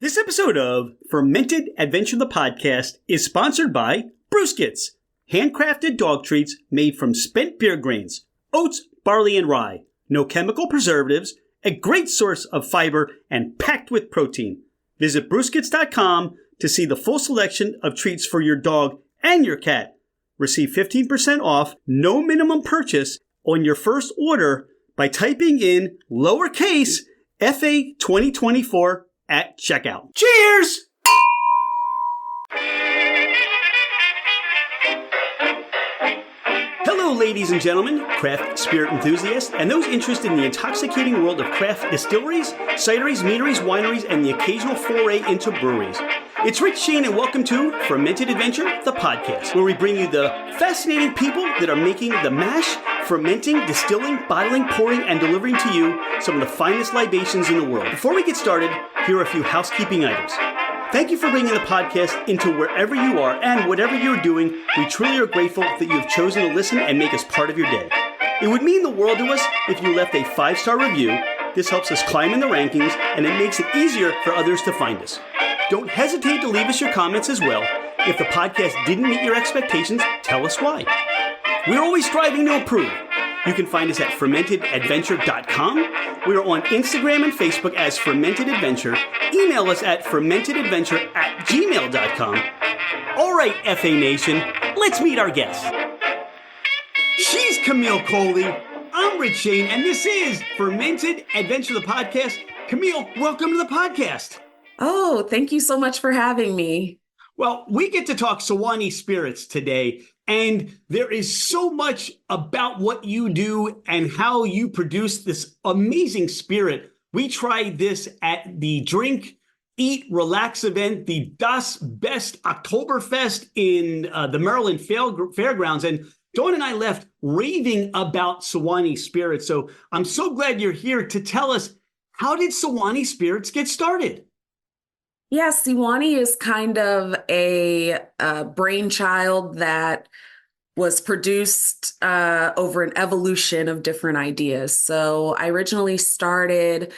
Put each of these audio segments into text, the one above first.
This episode of Fermented Adventure the Podcast is sponsored by Brewskits, handcrafted dog treats made from spent beer grains, oats, barley, and rye. No chemical preservatives, a great source of fiber, and packed with protein. Visit brewskits.com to see the full selection of treats for your dog and your cat. Receive 15% off, no minimum purchase on your first order by typing in lowercase FA 2024 at checkout. Cheers! Hello, ladies and gentlemen, craft spirit enthusiasts, and those interested in the intoxicating world of craft distilleries, cideries, meaderies, wineries, and the occasional foray into breweries. It's Rich Shane, and welcome to Fermented Adventure, the podcast, where we bring you the fascinating people that are making the mash, fermenting, distilling, bottling, pouring, and delivering to you some of the finest libations in the world. Before we get started, here are a few housekeeping items. Thank you for bringing the podcast into wherever you are and whatever you're doing. We truly are grateful that you have chosen to listen and make us part of your day. It would mean the world to us if you left a 5-star review. This helps us climb in the rankings, and it makes it easier for others to find us. Don't hesitate to leave us your comments as well. If the podcast didn't meet your expectations, tell us why. We're always striving to improve. You can find us at fermentedadventure.com. We are on Instagram and Facebook as Fermented Adventure. Email us at fermentedadventure@gmail.com. All right, FA Nation, let's meet our guest. She's Camylle Coley. I'm Rich Shane, and this is Fermented Adventure, the podcast. Camylle, welcome to the podcast. Oh, thank you so much for having me. Well, we get to talk Siwani Spirits today, and there is so much about what you do and how you produce this amazing spirit. We tried this at the Drink, Eat, Relax event, the Das Best Oktoberfest in the Maryland Fairgrounds, and Dawn and I left raving about Siwani Spirits. So I'm so glad you're here to tell us, how did Siwani Spirits get started? Yeah, Siwani is kind of a brainchild that was produced over an evolution of different ideas. So I originally started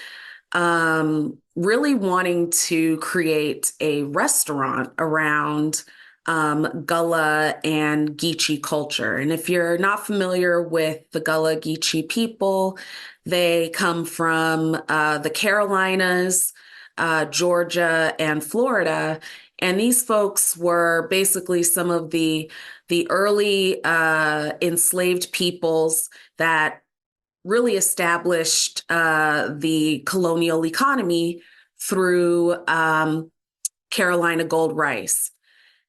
really wanting to create a restaurant around Gullah and GeeChee culture. And if you're not familiar with the Gullah GeeChee people, they come from the Carolinas, Georgia, and Florida. And these folks were basically some of the early enslaved peoples that really established the colonial economy through Carolina gold rice.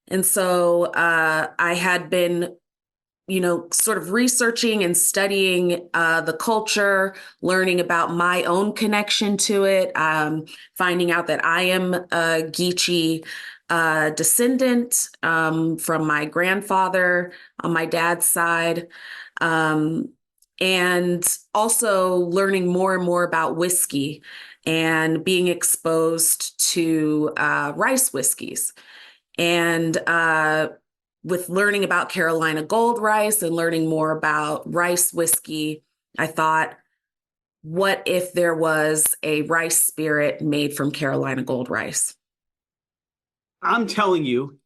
And so I had been sort of researching and studying the culture, learning about my own connection to it, finding out that I am a GeeChee descendant from my grandfather on my dad's side, and also learning more and more about whiskey and being exposed to rice whiskeys. And with learning about Carolina gold rice and learning more about rice whiskey, I thought, what if there was a rice spirit made from Carolina gold rice? I'm telling you,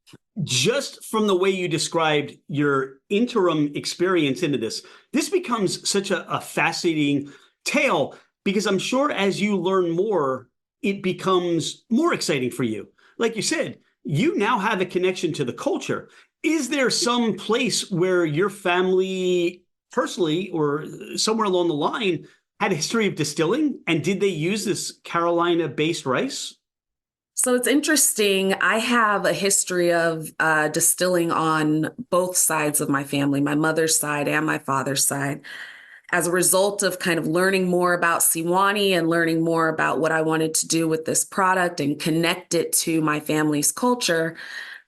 just from the way you described your interim experience into this becomes such a fascinating tale, because I'm sure as you learn more, it becomes more exciting for you. Like you said, you now have a connection to the culture. Is there some place where your family personally or somewhere along the line had a history of distilling? And did they use this Carolina-based rice? So it's interesting. I have a history of distilling on both sides of my family, my mother's side and my father's side. As a result of kind of learning more about Siwani and learning more about what I wanted to do with this product and connect it to my family's culture,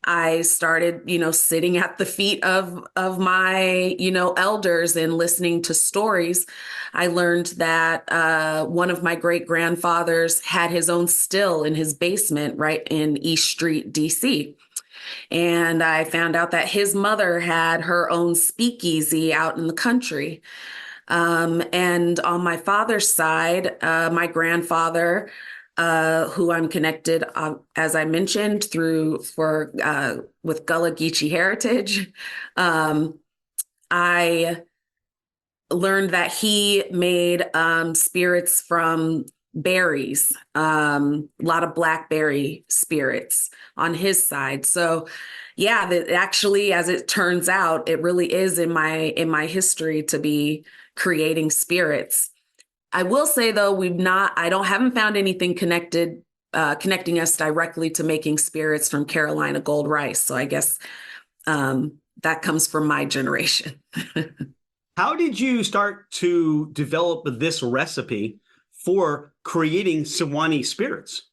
I started, sitting at the feet of my, elders and listening to stories. I learned that one of my great grandfathers had his own still in his basement right in East Street, DC. And I found out that his mother had her own speakeasy out in the country. And on my father's side, my grandfather who I'm connected, as I mentioned, with Gullah GeeChee heritage. I learned that he made spirits from berries, a lot of blackberry spirits on his side. So yeah, that actually, as it turns out, it really is in my history to be creating spirits. I will say though, haven't found anything connecting us directly to making spirits from Carolina gold rice. So I guess that comes from my generation. How did you start to develop this recipe for creating Siwani spirits?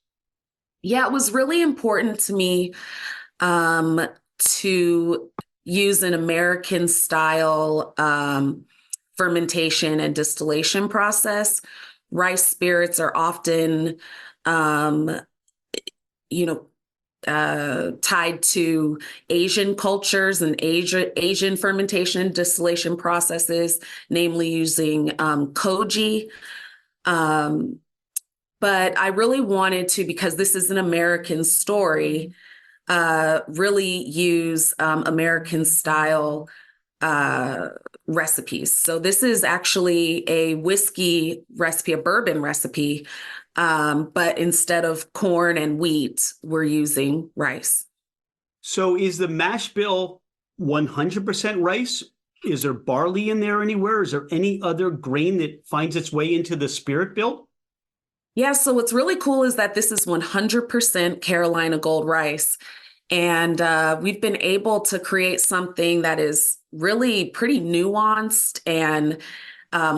Yeah, it was really important to me to use an American style fermentation and distillation process. Rice spirits are often, um, tied to Asian cultures and Asian fermentation and distillation processes, namely using koji. But I really wanted to, because this is an American story, really use American style recipes. So this is actually a whiskey recipe, a bourbon recipe, but instead of corn and wheat, we're using rice. So is the mash bill 100% rice? Is there barley in there anywhere? Is there any other grain that finds its way into the spirit build? Yeah, so what's really cool is that this is 100% Carolina gold rice. And we've been able to create something that is really pretty nuanced and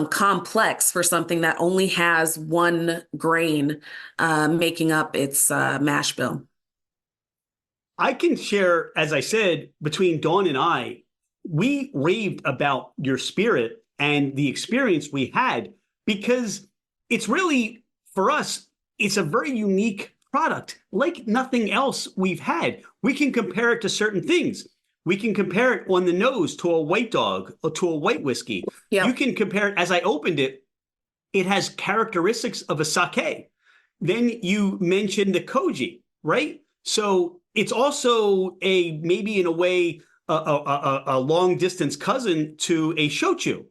complex for something that only has one grain making up its mash bill. I can share, as I said, between Dawn and I, we raved about your spirit and the experience we had because it's really, for us, it's a very unique product like nothing else we've had. We can compare it to certain things. We can compare it on the nose to a white dog or to a white whiskey. Yep. You can compare it, as I opened it, it has characteristics of a sake. Then you mentioned the koji, right? So it's also maybe in a way, a long distance cousin to a shochu.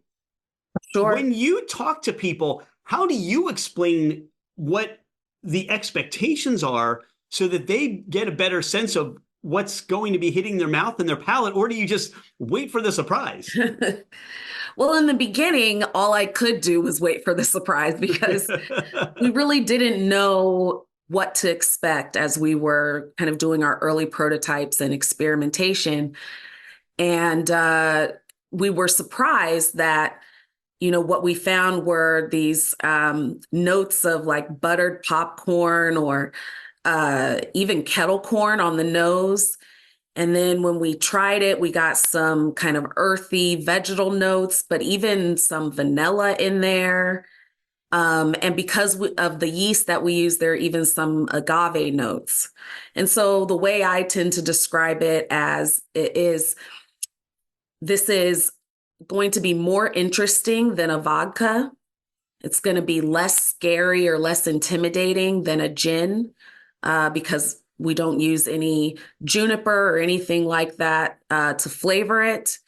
Sure. When you talk to people, how do you explain what the expectations are so that they get a better sense of what's going to be hitting their mouth and their palate, or do you just wait for the surprise? Well, in the beginning, all I could do was wait for the surprise because we really didn't know what to expect as we were kind of doing our early prototypes and experimentation. And we were surprised that what we found were these notes of like buttered popcorn or even kettle corn on the nose. And then when we tried it, we got some kind of earthy vegetal notes, but even some vanilla in there. And because of the yeast that we use, there are even some agave notes. And so the way I tend to describe it as this is going to be more interesting than a vodka. It's going to be less scary or less intimidating than a gin because we don't use any juniper or anything like that to flavor it.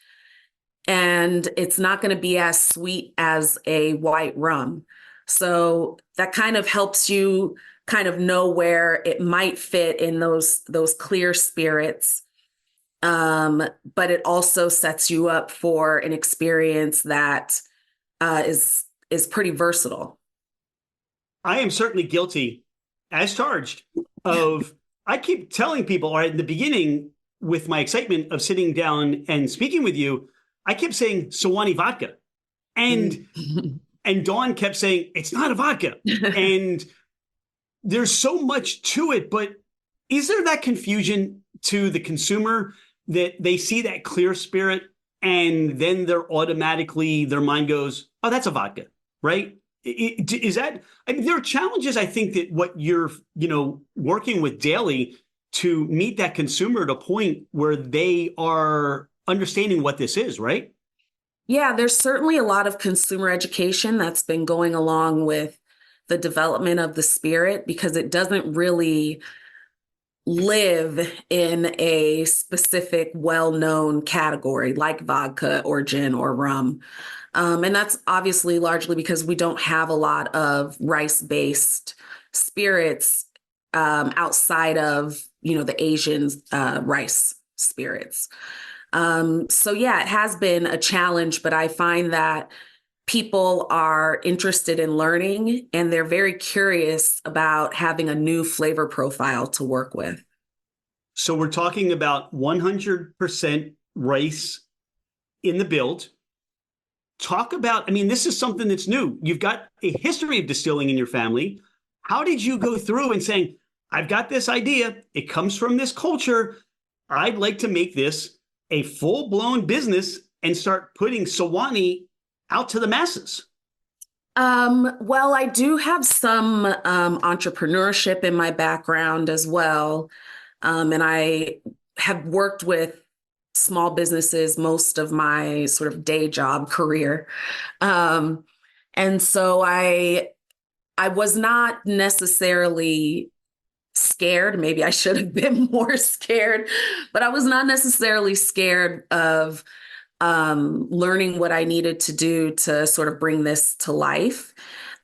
And it's not going to be as sweet as a white rum. So that kind of helps you kind of know where it might fit in those clear spirits. But it also sets you up for an experience that is pretty versatile. I am certainly guilty, as charged, of I keep telling people, or in the beginning, with my excitement of sitting down and speaking with you, I kept saying Siwani vodka, and and Dawn kept saying it's not a vodka, and there's so much to it. But is there that confusion to the consumer that they see that clear spirit and then their mind goes, oh, that's a vodka, right? Is that, I mean, there are challenges, I think, that what you're, working with daily to meet that consumer at a point where they are understanding what this is, right? Yeah, there's certainly a lot of consumer education that's been going along with the development of the spirit because it doesn't really live in a specific well-known category like vodka or gin or rum. And that's obviously largely because we don't have a lot of rice-based spirits outside of, the Asian rice spirits. So yeah, it has been a challenge, but I find that people are interested in learning and they're very curious about having a new flavor profile to work with. So we're talking about 100% rice in the build. Talk about, I mean, this is something that's new. You've got a history of distilling in your family. How did you go through and saying, I've got this idea. It comes from this culture. I'd like to make this a full-blown business and start putting Siwani out to the masses? Well, I do have some entrepreneurship in my background as well. And I have worked with small businesses most of my sort of day job career. And so I was not necessarily scared. Maybe I should have been more scared, but I was not necessarily scared of learning what I needed to do to sort of bring this to life.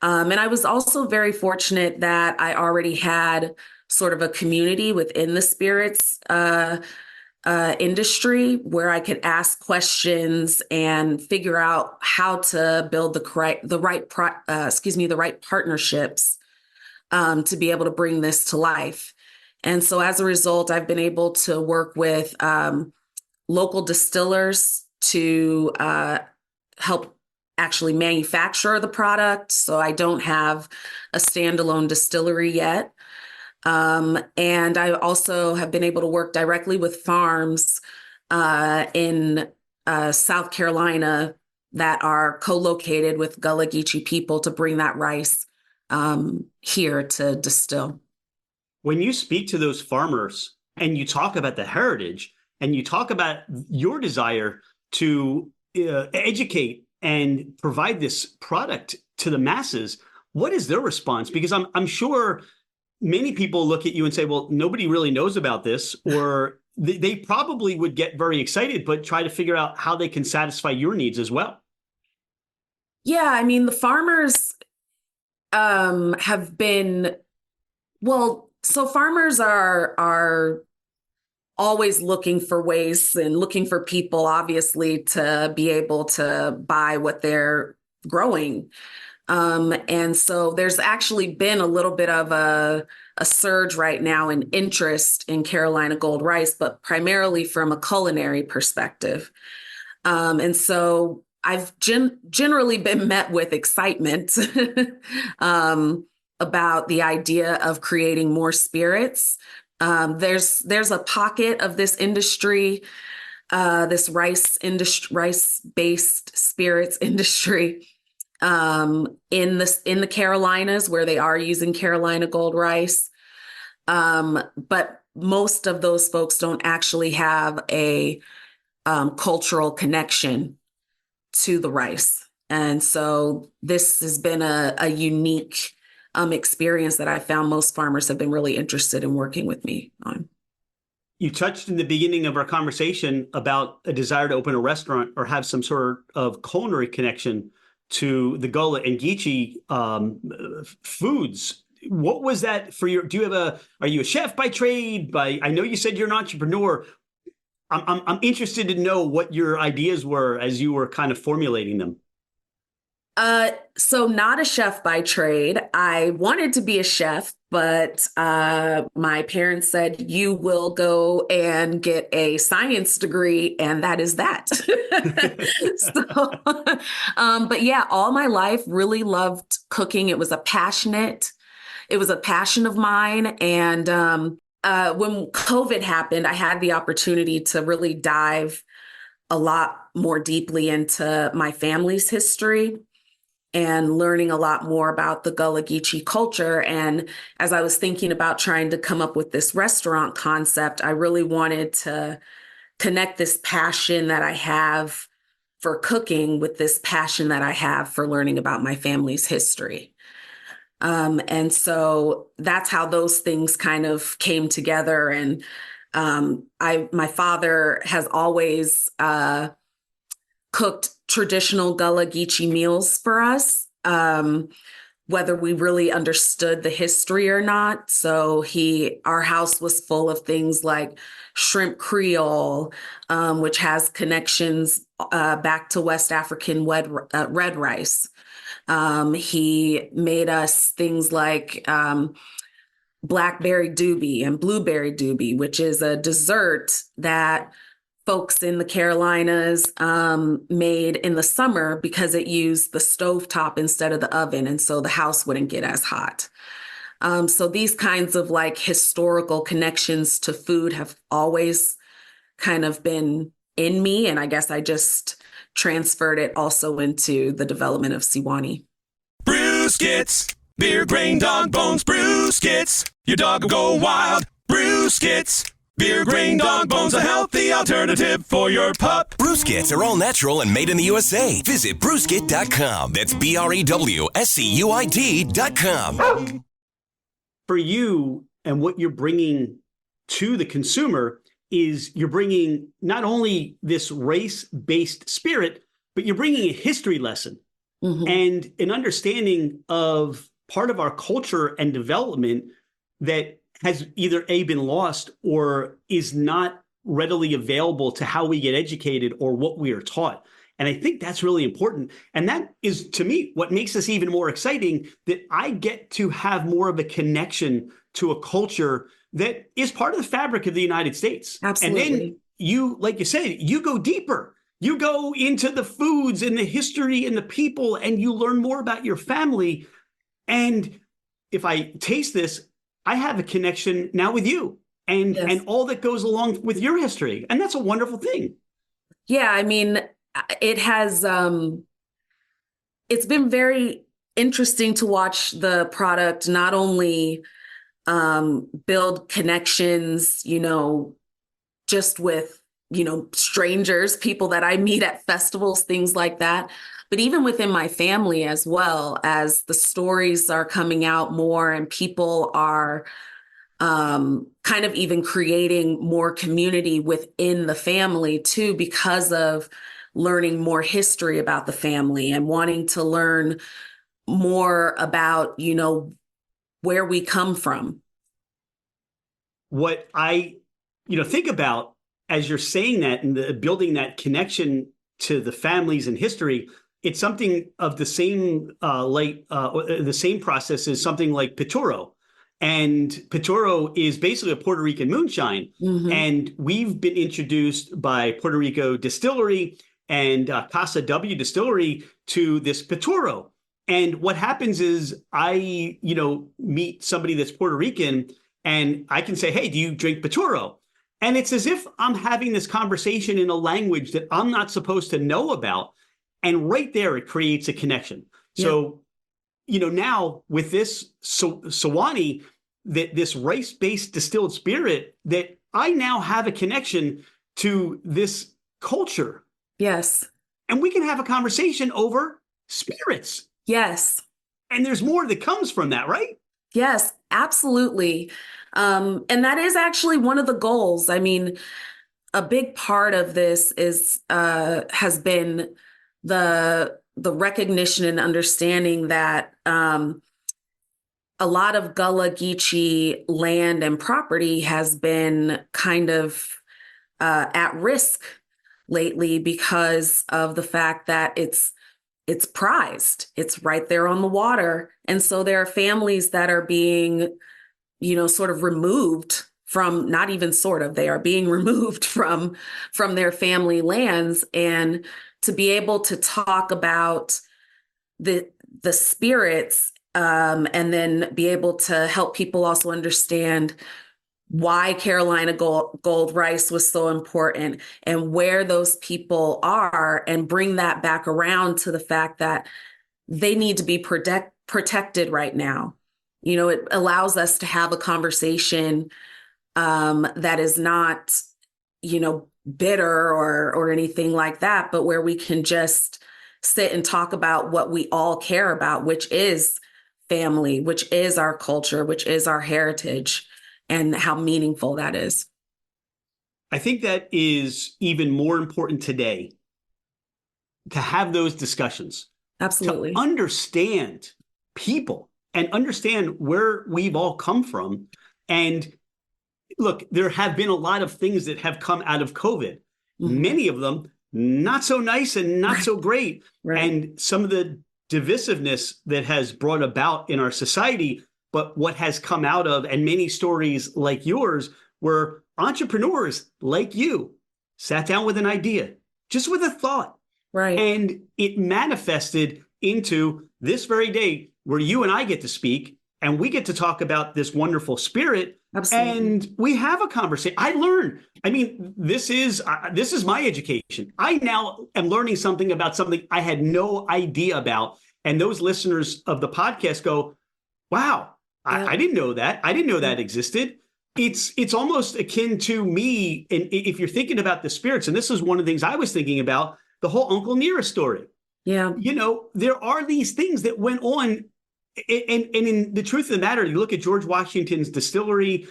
And I was also very fortunate that I already had sort of a community within the spirits industry where I could ask questions and figure out how to build the right partnerships to be able to bring this to life. And so as a result, I've been able to work with local distillers to help actually manufacture the product. So I don't have a standalone distillery yet. And I also have been able to work directly with farms in South Carolina that are co-located with Gullah GeeChee people to bring that rice here to distill. When you speak to those farmers and you talk about the heritage and you talk about your desire to educate and provide this product to the masses, what is their response? Because I'm sure many people look at you and say, well, nobody really knows about this, or they probably would get very excited, but try to figure out how they can satisfy your needs as well. Yeah, I mean, the farmers have been, well, so farmers are always looking for ways and looking for people, obviously, to be able to buy what they're growing. And so there's actually been a little bit of a surge right now in interest in Carolina Gold rice, but primarily from a culinary perspective. And so I've generally been met with excitement about the idea of creating more spirits. There's a pocket of this industry, this rice-based spirits industry in the Carolinas where they are using Carolina Gold rice. But most of those folks don't actually have a cultural connection to the rice. And so this has been a unique experience that I found most farmers have been really interested in working with me on. You touched in the beginning of our conversation about a desire to open a restaurant or have some sort of culinary connection to the Gullah and GeeChee foods. What was that for your, are you a chef by trade? I know you said you're an entrepreneur. I'm interested to know what your ideas were as you were kind of formulating them. So not a chef by trade. I wanted to be a chef, but my parents said, you will go and get a science degree, and that is that. But yeah, all my life really loved cooking. It was a passion of mine. And when COVID happened, I had the opportunity to really dive a lot more deeply into my family's history and learning a lot more about the Gullah GeeChee culture. And as I was thinking about trying to come up with this restaurant concept, I really wanted to connect this passion that I have for cooking with this passion that I have for learning about my family's history. And so that's how those things kind of came together. And my father has always cooked traditional Gullah GeeChee meals for us, whether we really understood the history or not. So our house was full of things like shrimp Creole, which has connections back to West African red rice. He made us things like blackberry doobie and blueberry doobie, which is a dessert that folks in the Carolinas made in the summer because it used the stovetop instead of the oven. And so the house wouldn't get as hot. So these kinds of like historical connections to food have always kind of been in me. And I guess I just transferred it also into the development of Siwani. Brewskits, beer, grain, dog bones, brewskits. Your dog will go wild. Brewskits. Beer, grain, dog bones, a healthy alternative for your pup. Brewskits are all natural and made in the USA. Visit brewskit.com. That's BREWSCUID.com. For you and what you're bringing to the consumer is you're bringing not only this race-based spirit, but you're bringing a history lesson and an understanding of part of our culture and development that has either been lost or is not readily available to how we get educated or what we are taught. And I think that's really important. And that is, to me, what makes this even more exciting, that I get to have more of a connection to a culture that is part of the fabric of the United States. Absolutely. And then you, like you said, you go deeper. You go into the foods and the history and the people, and you learn more about your family. And if I taste this, I have a connection now with you and all that goes along with your history. And that's a wonderful thing. Yeah, I mean, it has, it's been very interesting to watch the product not only build connections, just with, strangers, people that I meet at festivals, things like that, but even within my family as well, as the stories are coming out more and people are kind of even creating more community within the family too, because of learning more history about the family and wanting to learn more about, where we come from. What I, think about as you're saying that and building that connection to the families and history, it's something of the same the same process as something like Pituro. And Pituro is basically a Puerto Rican moonshine. And we've been introduced by Puerto Rico Distillery and Casa W Distillery to this Pituro. And what happens is I, meet somebody that's Puerto Rican and I can say, hey, do you drink Pituro? And it's as if I'm having this conversation in a language that I'm not supposed to know about. And right there, it creates a connection. Yeah. So, now with this Siwani, this rice-based distilled spirit, that I now have a connection to this culture. Yes. And we can have a conversation over spirits. Yes. And there's more that comes from that, right? Yes, absolutely. And that is actually one of the goals. I mean, a big part of this has been the recognition and understanding that a lot of Gullah GeeChee land and property has been kind of at risk lately because of the fact that it's prized. It's right there on the water. And so there are families that are being, sort of removed from, not even sort of, they are being removed from their family lands. And to be able to talk about the spirits and then be able to help people also understand why Carolina gold rice was so important and where those people are, and bring that back around to the fact that they need to be protected right now. It allows us to have a conversation that is not, bitter or anything like that, but where we can just sit and talk about what we all care about, which is family, which is our culture, which is our heritage, and how meaningful that is. I think that is even more important today, to have those discussions, Absolutely. to understand people and understand where we've all come from. And look, there have been a lot of things that have come out of COVID, many of them not so nice and not so great. Right. And some of the divisiveness that has brought about in our society, but what has come out of, and many stories like yours, where entrepreneurs like you sat down with an idea, just with a thought. Right. And it manifested into this very day where you and I get to speak, and we get to talk about this wonderful spirit. Absolutely. And we have a conversation. I learned. I mean, this is my education. I now am learning something about something I had no idea about. And those listeners of the podcast go, wow, I didn't know that. I didn't know that existed. It's almost akin to me. And if you're thinking about the spirits, and this is one of the things I was thinking about, the whole Uncle Nearest story. Yeah. You know, there are these things that went on. And in the truth of the matter, you look at George Washington's distillery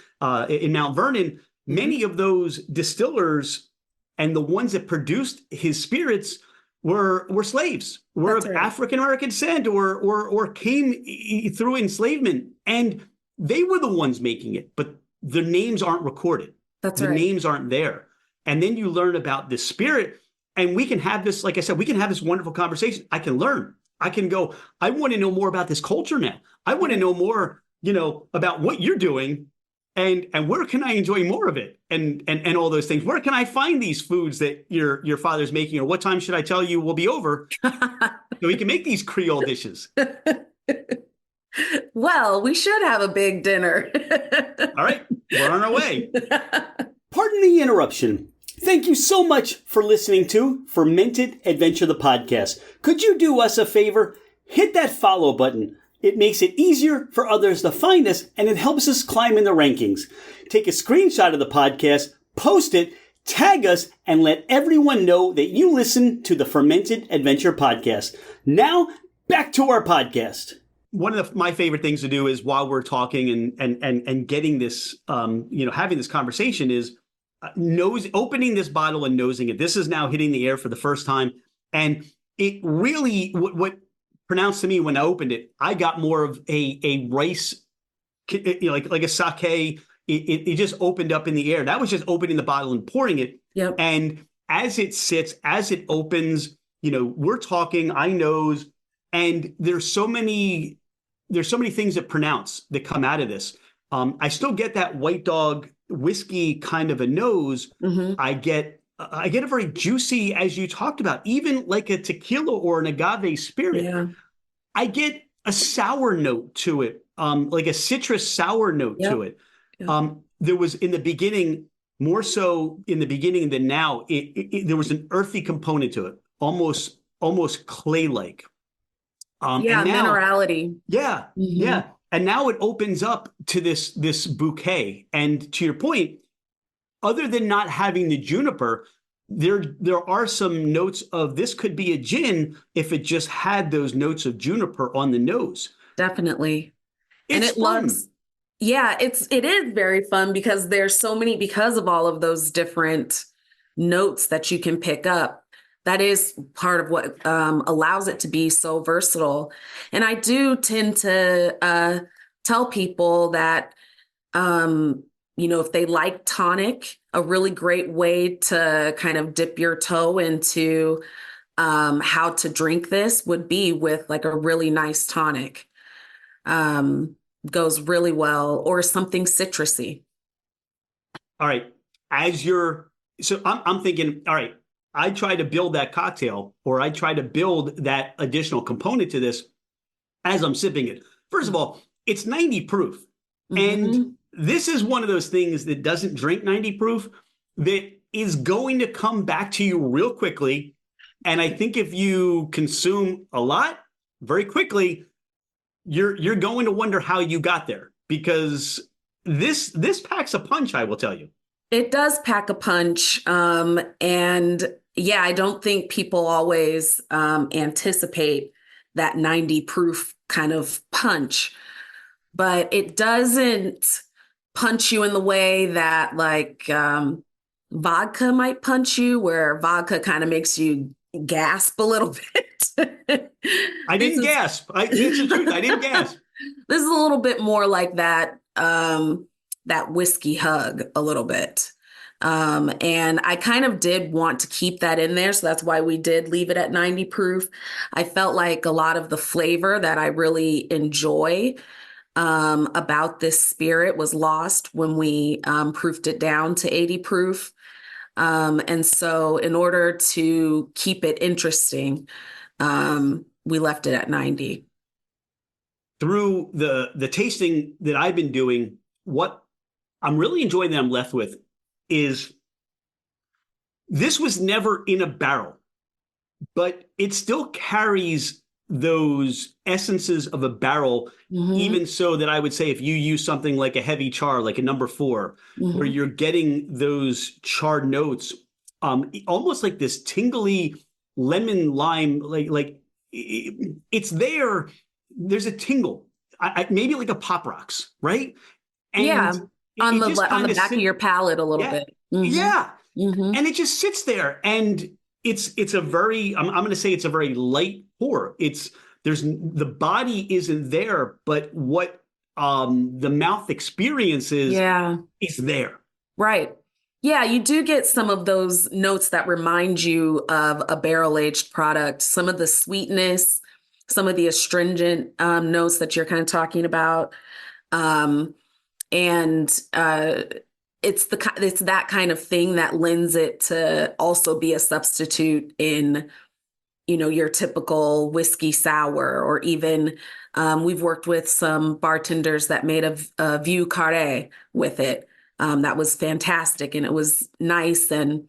in Mount Vernon, many of those distillers and the ones that produced his spirits were slaves, were That's of right. African-American descent or came through enslavement. And they were the ones making it, but their names aren't recorded. That's the right. names aren't there. And then you learn about the spirit, and we can have this, like I said, we can have this wonderful conversation. I can learn. I can go, I want to know more about this culture now. I want to know more, about what you're doing, and where can I enjoy more of it, and all those things. Where can I find these foods that your father's making, or what time should I tell you we'll be over so we can make these Creole dishes? Well, we should have a big dinner. All right, we're on our way. Pardon the interruption. Thank you so much for listening to Fermented Adventure, the podcast. Could you do us a favor? Hit that follow button. It makes it easier for others to find us, and it helps us climb in the rankings. Take a screenshot of the podcast, post it, tag us, and let everyone know that you listen to the Fermented Adventure podcast. Now, back to our podcast. One of my favorite things to do is, while we're talking and getting this, having this conversation, is opening this bottle and nosing it. This is now hitting the air for the first time. And it really, what pronounced to me when I opened it, I got more of a rice, like a sake. It just opened up in the air. That was just opening the bottle and pouring it. Yep. And as it sits, as it opens, we're talking, I nose, and there's so many things that pronounce that come out of this. I still get that White Dog whiskey kind of a nose. I get a very juicy, as you talked about, even like a tequila or an agave spirit. Yeah. I get a sour note to it, like a citrus sour note to it. Yep. There was in the beginning, more so in the beginning than now, there was an earthy component to it, almost clay-like. Minerality. Yeah, yeah. And now it opens up to this bouquet. And to your point, other than not having the juniper, there are some notes of this could be a gin if it just had those notes of juniper on the nose. Definitely. It's and it fun. looks, it is very fun because there's so many, because of all of those different notes that you can pick up. That is part of what allows it to be so versatile. And I do tend to tell people that, if they like tonic, a really great way to kind of dip your toe into how to drink this would be with like a really nice tonic. Goes really well, or something citrusy. All right. So I'm thinking, all right, I try to build that cocktail, or I try to build that additional component to this as I'm sipping it. First of all, it's 90 proof. And this is one of those things that doesn't drink 90 proof, that is going to come back to you real quickly. And I think if you consume a lot very quickly, you're going to wonder how you got there, because this packs a punch, I will tell you. It does pack a punch. And I don't think people always anticipate that 90 proof kind of punch, but it doesn't punch you in the way that like vodka might punch you, where vodka kind of makes you gasp a little bit. I didn't gasp. It's the truth. I didn't gasp. This is a little bit more like that, that whiskey hug a little bit. And I kind of did want to keep that in there. So that's why we did leave it at 90 proof. I felt like a lot of the flavor that I really enjoy about this spirit was lost when we proofed it down to 80 proof. And so in order to keep it interesting, we left it at 90. Through the tasting that I've been doing, what I'm really enjoying that I'm left with is this was never in a barrel, but it still carries those essences of a barrel, even so that I would say if you use something like a heavy char, like a number 4, where you're getting those charred notes, almost like this tingly lemon lime, like it's there. There's a tingle, maybe like a Pop Rocks, right? And on the back of your palate a little bit. Yeah. And it just sits there, and it's a very, I'm going to say it's a very light pour. The body isn't there, but what the mouth experiences is there. Right. Yeah, you do get some of those notes that remind you of a barrel-aged product, some of the sweetness, some of the astringent notes that you're kind of talking about. It's that kind of thing that lends it to also be a substitute in, your typical whiskey sour, or even we've worked with some bartenders that made a Vieux Carré with it. That was fantastic, and it was nice and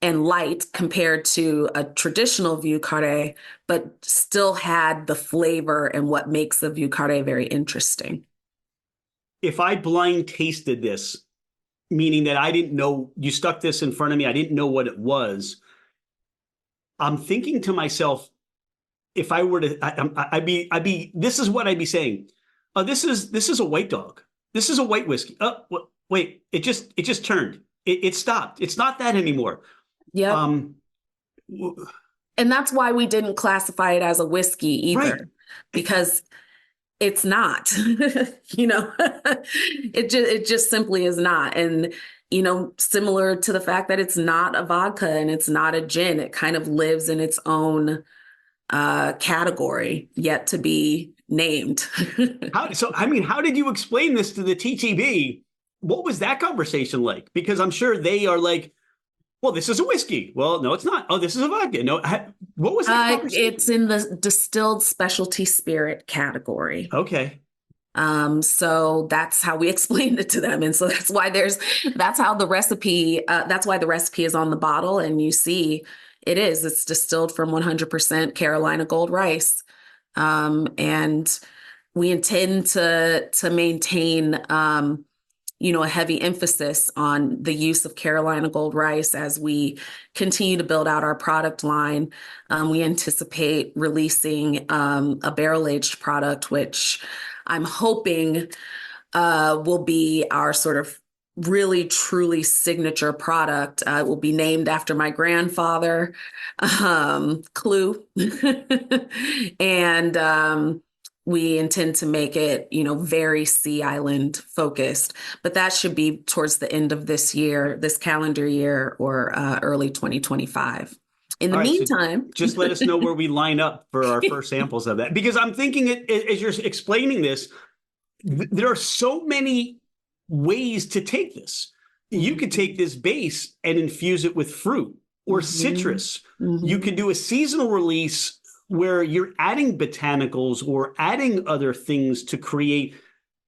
light compared to a traditional Vieux Carré, but still had the flavor and what makes the Vieux Carré very interesting. If I blind tasted this, meaning that I didn't know, you stuck this in front of me, I didn't know what it was, I'm thinking to myself, if I were to, I'd be, this is what I'd be saying. This is a white dog. This is a white whiskey. Wait, it just turned. It stopped. It's not that anymore. Yeah. And that's why we didn't classify it as a whiskey either, right? Because it's not, it just simply is not. And, similar to the fact that it's not a vodka and it's not a gin, it kind of lives in its own category yet to be named. How did you explain this to the TTB? What was that conversation like? Because I'm sure they are like, well, this is a whiskey. Well, no, it's not. Oh, this is a vodka. No, what was that conversation? It's in the distilled specialty spirit category. Okay. So that's how we explained it to them. And so that's why the recipe is on the bottle, and you see it's distilled from 100% Carolina gold rice. And we intend to maintain, a heavy emphasis on the use of Carolina gold rice as we continue to build out our product line. We anticipate releasing a barrel-aged product, which I'm hoping will be our sort of really, truly signature product. It will be named after my grandfather, Clue. And we intend to make it, very Sea Island focused, but that should be towards the end of this calendar year, or early 2025. In the meantime, so just let us know where we line up for our first samples of that, because I'm thinking as you're explaining this, there are so many ways to take this. You could take this base and infuse it with fruit or citrus. You could do a seasonal release where you're adding botanicals or adding other things to create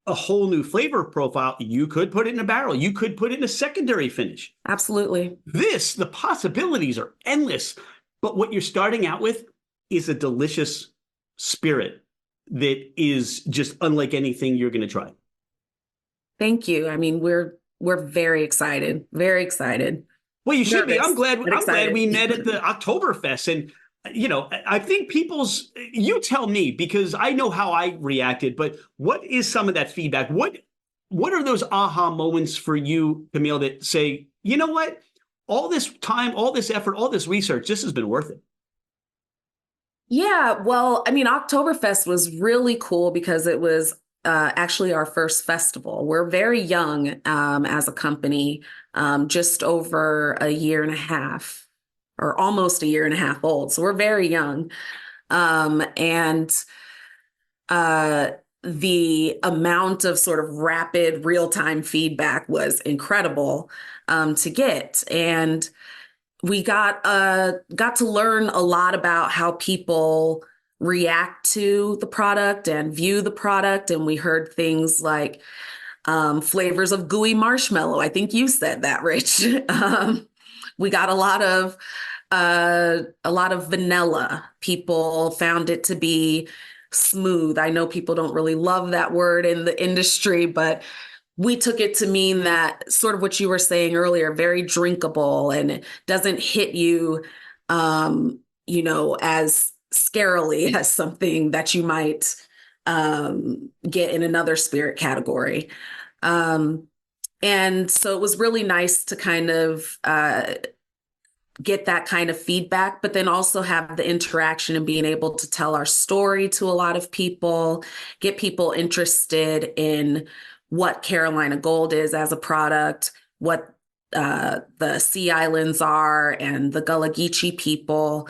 a whole new flavor profile. You could put it in a barrel. You could put it in a secondary finish. Absolutely. The possibilities are endless. But what you're starting out with is a delicious spirit that is just unlike anything you're going to try. Thank you. I mean, we're very excited. Very excited. Well, you should be. I'm glad we met at the Oktoberfest, and I think you tell me, because I know how I reacted, but what is some of that feedback? What are those aha moments for you, Camylle, that say, you know what? All this time, all this effort, all this research, this has been worth it. Yeah, well, I mean, Oktoberfest was really cool because it was actually our first festival. We're very young as a company, just over a year and a half, or almost a year and a half old. So we're very young. And the amount of sort of rapid real-time feedback was incredible to get. And we got to learn a lot about how people react to the product and view the product. And we heard things like flavors of gooey marshmallow. I think you said that, Rich. We got a lot of vanilla. People found it to be smooth. I know people don't really love that word in the industry, but we took it to mean that sort of what you were saying earlier, very drinkable, and it doesn't hit you, as scarily as something that you might get in another spirit category. And so it was really nice to kind of get that kind of feedback, but then also have the interaction and being able to tell our story to a lot of people, get people interested in what Carolina Gold is as a product, what the Sea Islands are, and the Gullah GeeChee people.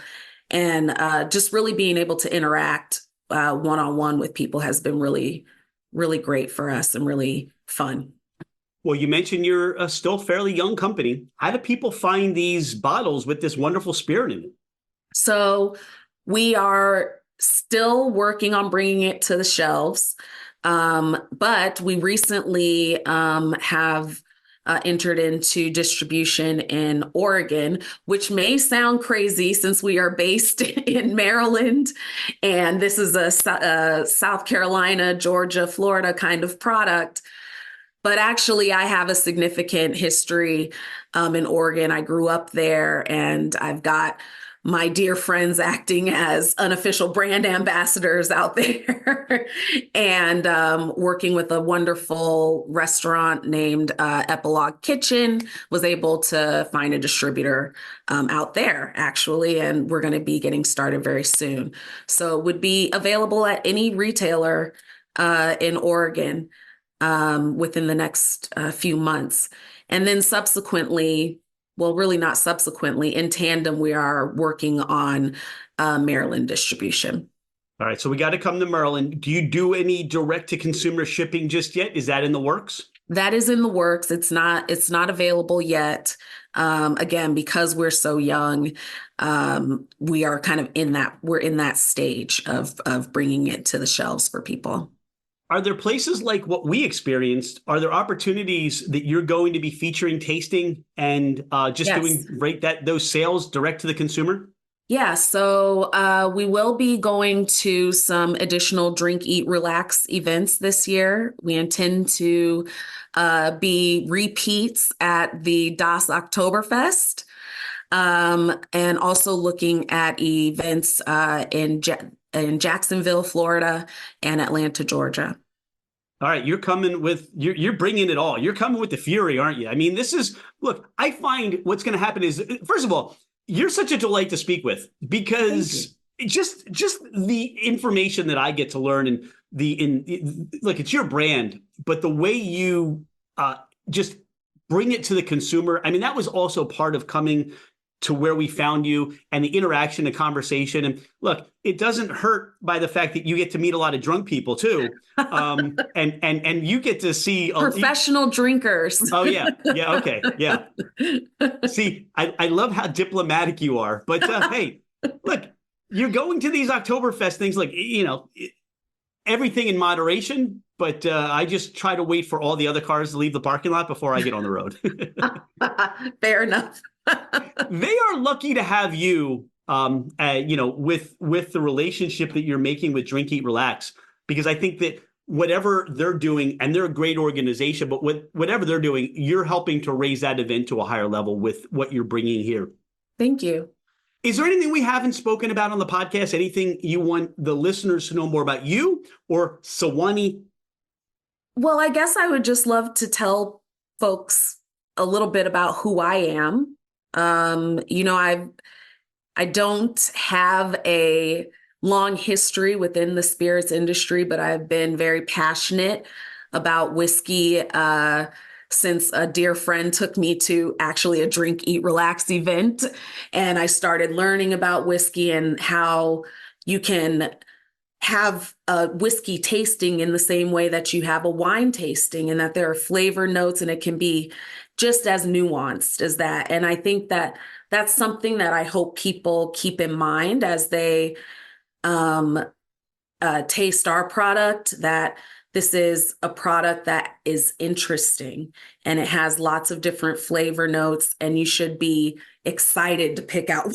And just really being able to interact one-on-one with people has been really, really great for us and really fun. Well, you mentioned you're a still fairly young company. How do people find these bottles with this wonderful spirit in it? So we are still working on bringing it to the shelves. But we recently have entered into distribution in Oregon, which may sound crazy since we are based in Maryland, and this is a South Carolina, Georgia, Florida kind of product. But actually, I have a significant history in Oregon. I grew up there, and I've got my dear friends acting as unofficial brand ambassadors out there and working with a wonderful restaurant named Epilogue Kitchen, was able to find a distributor out there, actually, and we're going to be getting started very soon. So it would be available at any retailer in Oregon within the next few months. And then subsequently, well, really not subsequently, in tandem, we are working on Maryland distribution. All right, so we got to come to Maryland. Do you do any direct-to-consumer shipping just yet? Is that in the works? That is in the works. It's not available yet. Again, because we're so young, we are kind of we're in that stage of bringing it to the shelves for people. Are there places like what we experienced? Are there opportunities that you're going to be featuring tasting and just Yes. doing those sales direct to the consumer? Yeah, so we will be going to some additional drink, eat, relax events this year. We intend to be repeats at the Das Oktoberfest, and also looking at events in Jacksonville, Florida, and Atlanta, Georgia. All right, you're bringing it all. You're coming with the fury, aren't you? I mean, look, I find what's going to happen is, first of all, you're such a delight to speak with, because just the information that I get to learn, and look, it's your brand, but the way you just bring it to the consumer. I mean, that was also part of coming to where we found you, and the interaction, the conversation. And look, it doesn't hurt by the fact that you get to meet a lot of drunk people too. And you get to see professional drinkers. Oh yeah. Yeah. Okay. Yeah. See, I love how diplomatic you are, but hey, look, you're going to these Oktoberfest things, like, everything in moderation. But I just try to wait for all the other cars to leave the parking lot before I get on the road. Fair enough. They are lucky to have you, with the relationship that you're making with Drink, Eat, Relax, because I think that whatever they're doing, and they're a great organization, but whatever they're doing, you're helping to raise that event to a higher level with what you're bringing here. Thank you. Is there anything we haven't spoken about on the podcast? Anything you want the listeners to know more about you or Siwani? Well, I guess I would just love to tell folks a little bit about who I am. I don't have a long history within the spirits industry, but I've been very passionate about whiskey since a dear friend took me to actually a drink, eat, relax event. And I started learning about whiskey and how you can have a whiskey tasting in the same way that you have a wine tasting, and that there are flavor notes and it can be just as nuanced as that. And I think that that's something that I hope people keep in mind as they taste our product, that this is a product that is interesting and it has lots of different flavor notes, and you should be excited to pick out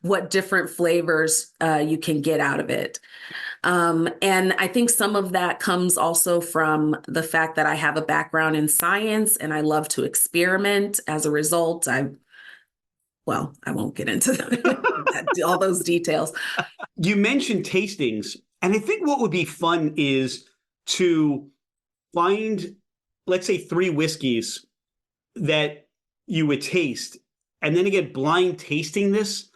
what different flavors you can get out of it. And I think some of that comes also from the fact that I have a background in science and I love to experiment. As a result, I won't get into all those details. You mentioned tastings, and I think what would be fun is to find, let's say, 3 whiskeys that you would taste, and then again, blind tasting this,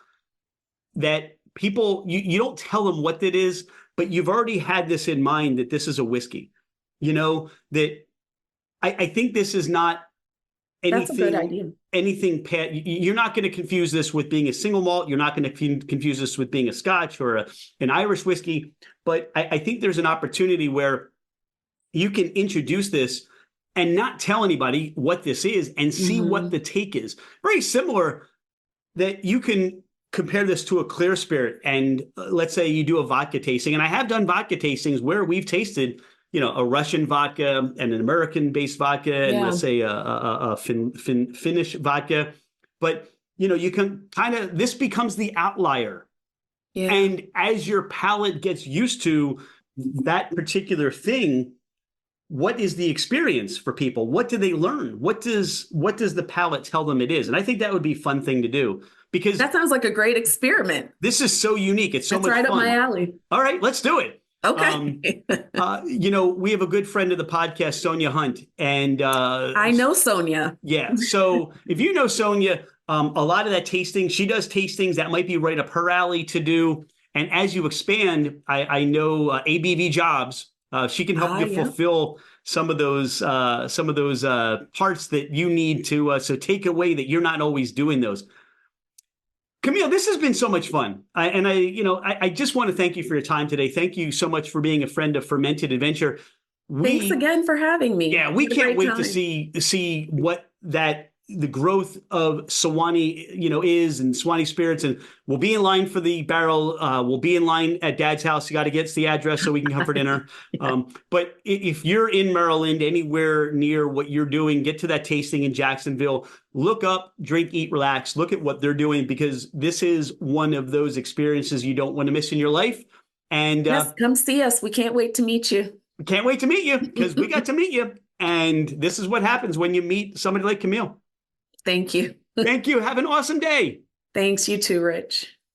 that people, you don't tell them what it is, but you've already had this in mind that this is a whiskey. That I think this is not anything. That's a good idea. You're not going to confuse this with being a single malt. You're not going to confuse this with being a Scotch or an Irish whiskey. But I think there's an opportunity where you can introduce this and not tell anybody what this is and see what the take is. Very similar that you can compare this to a clear spirit. And let's say you do a vodka tasting. And I have done vodka tastings where we've tasted a Russian vodka and an American-based vodka, and let's say a Finnish vodka. But, you can this becomes the outlier. Yeah. And as your palate gets used to that particular thing, what is the experience for people? What do they learn? What does the palate tell them it is? And I think that would be a fun thing to do, because that sounds like a great experiment. This is so unique. It's so much right fun. Up my alley. All right, let's do it. Okay. We have a good friend of the podcast, Sonia Hunt, and I know Sonia. Yeah. So if you know Sonia, a lot of that tasting, she does tastings that might be right up her alley to do. And as you expand, I know ABV Jobs. She can help you fulfill some of those parts that you need to. So take away that you're not always doing those. Camylle, this has been so much fun. I just want to thank you for your time today. Thank you so much for being a friend of Fermented Adventure. Thanks again for having me. Yeah, we can't wait to see what the growth of Siwani, is, and Siwani Spirits, and we'll be in line for the barrel. We'll be in line at Dad's house. You got to get us the address so we can come for dinner. But if you're in Maryland, anywhere near what you're doing, get to that tasting in Jacksonville. Look up Drink, Eat, Relax. Look at what they're doing, because this is one of those experiences you don't want to miss in your life. And yes, come see us. We can't wait to meet you. We can't wait to meet you, because we got to meet you. And this is what happens when you meet somebody like Camylle. Thank you. Thank you. Have an awesome day. Thanks. You too, Rich.